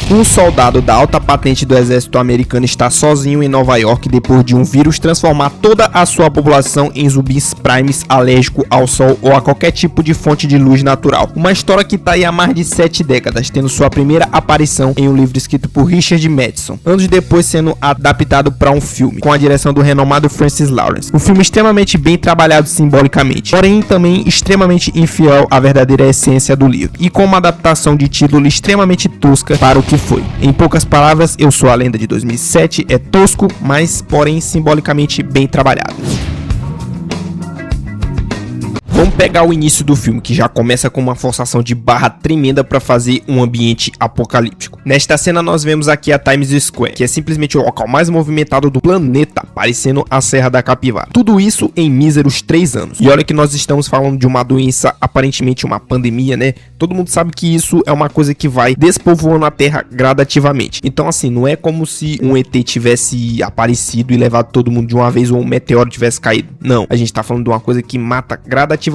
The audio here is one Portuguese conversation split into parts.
Um soldado da alta patente do exército americano está sozinho em Nova York depois de um vírus transformar toda a sua população em zumbis primes alérgico ao sol ou a qualquer tipo de fonte de luz natural. Uma história que está aí há mais de 7 décadas, tendo sua primeira aparição em um livro escrito por Richard Matheson, anos depois sendo adaptado para um filme, com a direção do renomado Francis Lawrence. Um filme extremamente bem trabalhado simbolicamente, porém também extremamente infiel à verdadeira essência do livro, e com uma adaptação de título extremamente tosca para o que foi. Em poucas palavras, Eu Sou a Lenda de 2007 é tosco, mas porém simbolicamente bem trabalhado. Vamos pegar o início do filme, que já começa com uma forçação de barra tremenda para fazer um ambiente apocalíptico. Nesta cena nós vemos aqui a Times Square, que é simplesmente o local mais movimentado do planeta, parecendo a Serra da Capivara. Tudo isso em míseros 3 anos. E olha que nós estamos falando de uma doença, aparentemente uma pandemia, né? Todo mundo sabe que isso é uma coisa que vai despovoando a Terra gradativamente. Então assim, não é como se um ET tivesse aparecido e levado todo mundo de uma vez ou um meteoro tivesse caído. Não, a gente tá falando de uma coisa que mata gradativamente.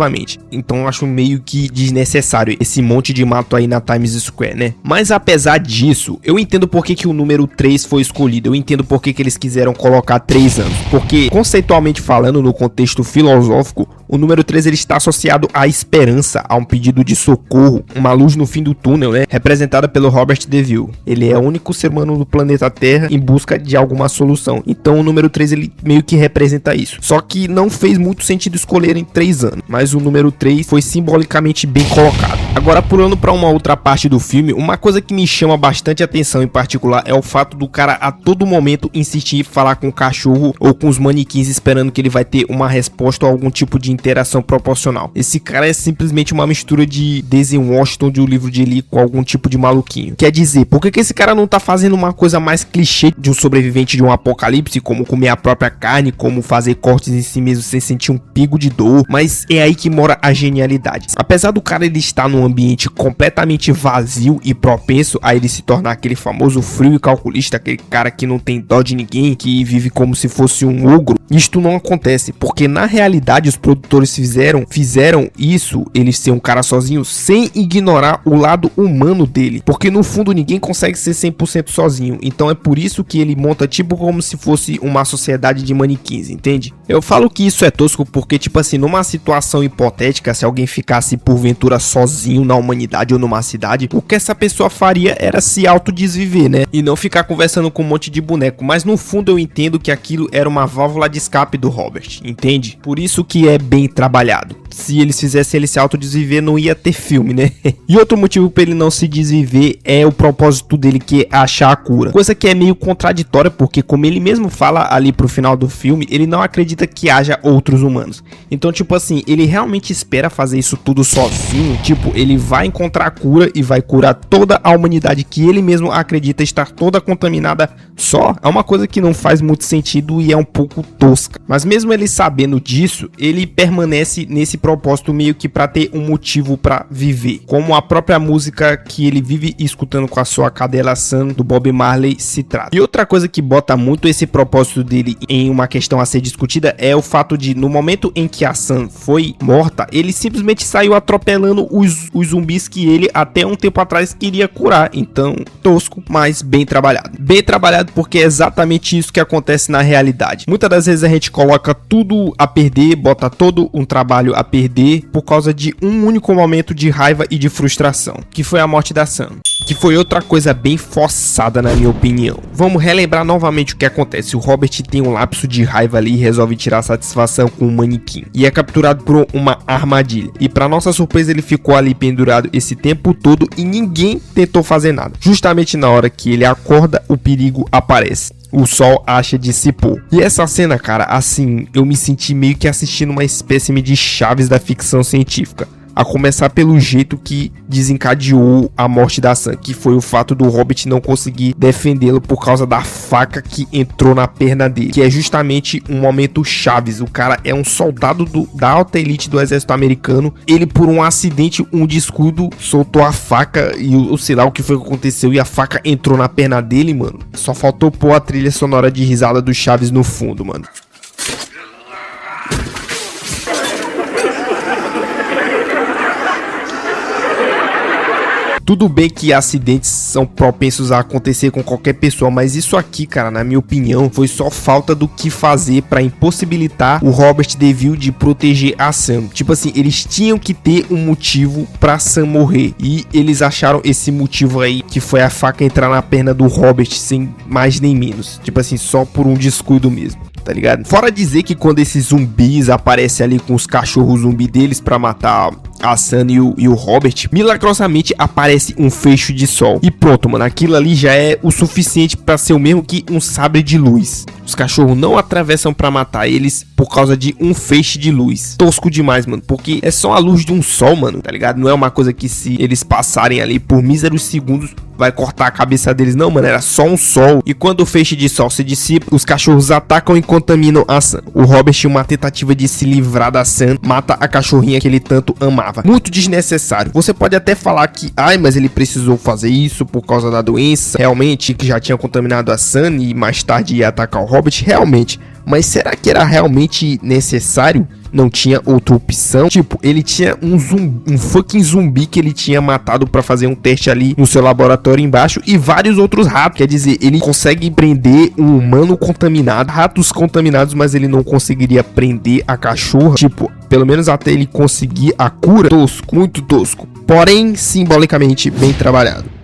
Então eu acho meio que desnecessário esse monte de mato aí na Times Square, né? Mas apesar disso, eu entendo por que o número 3 foi escolhido. Eu entendo por que eles quiseram colocar 3 anos. Porque, conceitualmente falando, no contexto filosófico, o número 3 ele está associado à esperança, a um pedido de socorro, uma luz no fim do túnel, né? Representada pelo Robert DeVille. Ele é o único ser humano do planeta Terra em busca de alguma solução. Então o número 3 ele meio que representa isso. Só que não fez muito sentido escolher em 3 anos. Mas o número 3 foi simbolicamente bem colocado. Agora, pulando para uma outra parte do filme, uma coisa que me chama bastante atenção em particular é o fato do cara a todo momento insistir em falar com o cachorro ou com os manequins esperando que ele vai ter uma resposta ou algum tipo de interação proporcional. Esse cara é simplesmente uma mistura de Denzel Washington de O Livro de Eli com algum tipo de maluquinho. Quer dizer, por que esse cara não tá fazendo uma coisa mais clichê de um sobrevivente de um apocalipse, como comer a própria carne, como fazer cortes em si mesmo sem sentir um pingo de dor? Mas é aí que mora a genialidade. Apesar do cara ele estar num ambiente completamente vazio e propenso a ele se tornar aquele famoso frio e calculista, aquele cara que não tem dó de ninguém, que vive como se fosse um ogro, isto não acontece, porque na realidade os produtores fizeram isso, ele ser um cara sozinho, sem ignorar o lado humano dele, porque no fundo ninguém consegue ser 100% sozinho. Então é por isso que ele monta tipo como se fosse uma sociedade de manequins, entende? Eu falo que isso é tosco porque, tipo assim, numa situação hipotética, se alguém ficasse porventura sozinho na humanidade ou numa cidade, o que essa pessoa faria era se autodesviver, né? E não ficar conversando com um monte de boneco. Mas no fundo eu entendo que aquilo era uma válvula de escape do Robert, entende? Por isso que é bem trabalhado. Se eles fizessem ele se autodesviver, não ia ter filme, né? E outro motivo para ele não se desviver é o propósito dele, que é achar a cura. Coisa que é meio contraditória, porque como ele mesmo fala ali pro final do filme, ele não acredita que haja outros humanos. Então, tipo assim, ele realmente espera fazer isso tudo sozinho. Tipo, ele vai encontrar a cura e vai curar toda a humanidade que ele mesmo acredita estar toda contaminada só. É uma coisa que não faz muito sentido e é um pouco tosca. Mas mesmo ele sabendo disso, ele permanece nesse propósito meio que para ter um motivo para viver, como a própria música que ele vive escutando com a sua cadela Sam do Bob Marley se trata. E outra coisa que bota muito esse propósito dele em uma questão a ser discutida é o fato de, no momento em que a Sam foi morta, ele simplesmente saiu atropelando os zumbis que ele até um tempo atrás queria curar. Então, tosco, mas bem trabalhado. Bem trabalhado porque é exatamente isso que acontece na realidade. Muitas das vezes a gente coloca tudo a perder, bota todo um trabalho a perder por causa de um único momento de raiva e de frustração, que foi a morte da Sam, que foi outra coisa bem forçada na minha opinião. Vamos relembrar novamente o que acontece. O Robert tem um lapso de raiva ali e resolve tirar satisfação com um manequim, e é capturado por uma armadilha, e para nossa surpresa ele ficou ali pendurado esse tempo todo e ninguém tentou fazer nada. Justamente na hora que ele acorda, o perigo aparece. O sol acha de se pôr. E essa cena, cara, assim, eu me senti meio que assistindo uma espécie de Chaves da ficção científica. A começar pelo jeito que desencadeou a morte da Sam, que foi o fato do Robert não conseguir defendê-lo por causa da faca que entrou na perna dele, que é justamente um momento Chaves. O cara é um soldado da alta elite do exército americano. Ele, por um acidente, um descuido, soltou a faca e sei lá o que foi que aconteceu, e a faca entrou na perna dele, mano. Só faltou pôr a trilha sonora de risada do Chaves no fundo, mano. Tudo bem que acidentes são propensos a acontecer com qualquer pessoa, mas isso aqui, cara, na minha opinião, foi só falta do que fazer pra impossibilitar o Robert DeVille de proteger a Sam. Tipo assim, eles tinham que ter um motivo pra Sam morrer, e eles acharam esse motivo aí, que foi a faca entrar na perna do Robert sem mais nem menos. Tipo assim, só por um descuido mesmo, tá ligado? Fora dizer que quando esses zumbis aparecem ali com os cachorros zumbi deles pra matar a Sam e o Robert, milagrosamente aparece um feixe de sol. E pronto, mano, aquilo ali já é o suficiente pra ser o mesmo que um sabre de luz. Os cachorros não atravessam pra matar eles por causa de um feixe de luz. Tosco demais, mano, porque é só a luz de um sol, mano, tá ligado? Não é uma coisa que se eles passarem ali por míseros segundos vai cortar a cabeça deles, não, mano, era só um sol. E quando o feixe de sol se dissipa, os cachorros atacam e contaminam a Sam. O Robert, em uma tentativa de se livrar da Sam, mata a cachorrinha que ele tanto amava. Muito desnecessário. Você pode até falar que, ai, mas ele precisou fazer isso por causa da doença, realmente, que já tinha contaminado a Sam e mais tarde ia atacar o Robert, realmente. Mas será que era realmente necessário? Não tinha outra opção? Tipo, ele tinha um fucking zumbi que ele tinha matado pra fazer um teste ali no seu laboratório embaixo e vários outros ratos. Quer dizer, ele consegue prender um humano contaminado, ratos contaminados, mas ele não conseguiria prender a cachorra. Tipo, pelo menos até ele conseguir a cura. Tosco, muito tosco. Porém, simbolicamente bem trabalhado.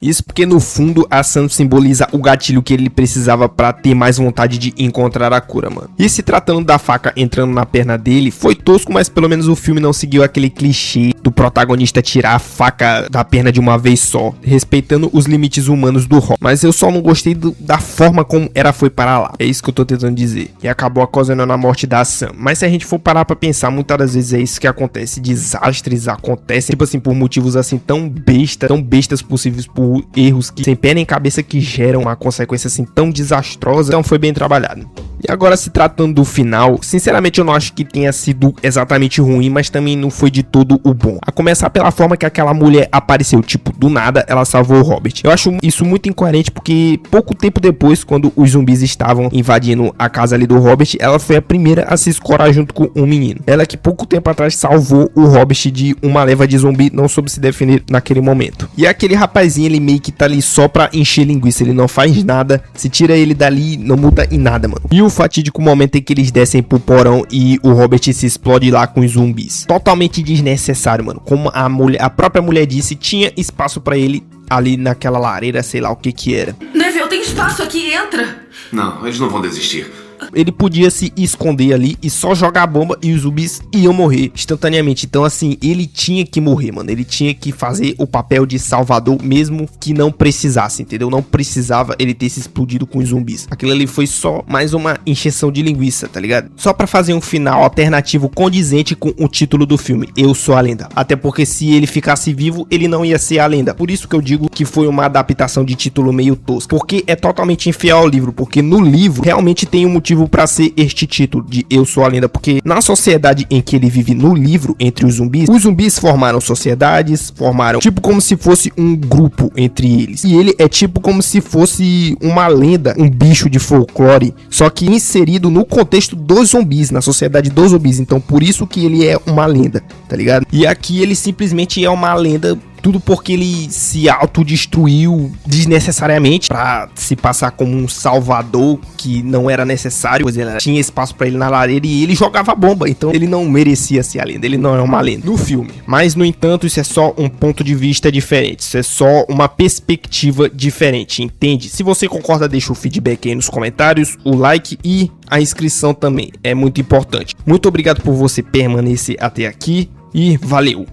Isso porque no fundo a Sam simboliza o gatilho que ele precisava pra ter mais vontade de encontrar a cura, mano. E se tratando da faca entrando na perna dele, foi tosco, mas pelo menos o filme não seguiu aquele clichê do protagonista tirar a faca da perna de uma vez só, respeitando os limites humanos do Rob. Mas eu só não gostei da forma como ela foi parar lá. É isso que eu tô tentando dizer. E acabou ocasionando a morte da Sam. Mas se a gente for parar pra pensar, muitas das vezes é isso que acontece. Desastres acontecem, tipo assim, por motivos assim tão bestas possíveis, por erros que sem pé nem cabeça, que geram uma consequência assim tão desastrosa. Então foi bem trabalhado. E agora, se tratando do final, sinceramente eu não acho que tenha sido exatamente ruim, mas também não foi de todo o bom. A começar pela forma que aquela mulher apareceu, tipo, do nada ela salvou o Robert. Eu acho isso muito incoerente, porque pouco tempo depois, quando os zumbis estavam invadindo a casa ali do Robert, ela foi a primeira a se escorar junto com um menino. Ela que pouco tempo atrás salvou o Robert de uma leva de zumbi, não soube se defender naquele momento. E aquele rapazinho, ele meio que tá ali só pra encher linguiça, ele não faz nada, se tira ele dali, não muda em nada, mano. E o fatídico momento em que eles descem pro porão e o Robert se explode lá com os zumbis. Totalmente desnecessário, mano. Como a própria mulher disse, tinha espaço pra ele ali naquela lareira, sei lá o que era. Neville, tem espaço aqui, entra! Não, eles não vão desistir. Ele podia se esconder ali e só jogar a bomba e os zumbis iam morrer instantaneamente. Então assim, ele tinha que morrer, mano. Ele tinha que fazer o papel de salvador, mesmo que não precisasse, entendeu? Não precisava ele ter se explodido com os zumbis. Aquilo ali foi só mais uma encheção de linguiça, tá ligado? Só pra fazer um final alternativo condizente com o título do filme, Eu Sou a Lenda. Até porque se ele ficasse vivo, ele não ia ser a lenda. Por isso que eu digo que foi uma adaptação de título meio tosca, porque é totalmente infiel ao livro. Porque no livro realmente tem um motivo pra ser este título de Eu Sou a Lenda, porque na sociedade em que ele vive no livro, entre os zumbis formaram sociedades, formaram tipo como se fosse um grupo entre eles, e ele é tipo como se fosse uma lenda, um bicho de folclore, só que inserido no contexto dos zumbis, na sociedade dos zumbis. Então por isso que ele é uma lenda, tá ligado? E aqui ele simplesmente é uma lenda, tudo porque ele se autodestruiu desnecessariamente pra se passar como um salvador que não era necessário, pois ele tinha espaço pra ele na lareira e ele jogava bomba, então ele não merecia ser a lenda, ele não é uma lenda no filme. Mas no entanto, isso é só um ponto de vista diferente, isso é só uma perspectiva diferente, entende? Se você concorda, deixa o feedback aí nos comentários, o like e a inscrição também é muito importante. Muito obrigado por você permanecer até aqui e valeu!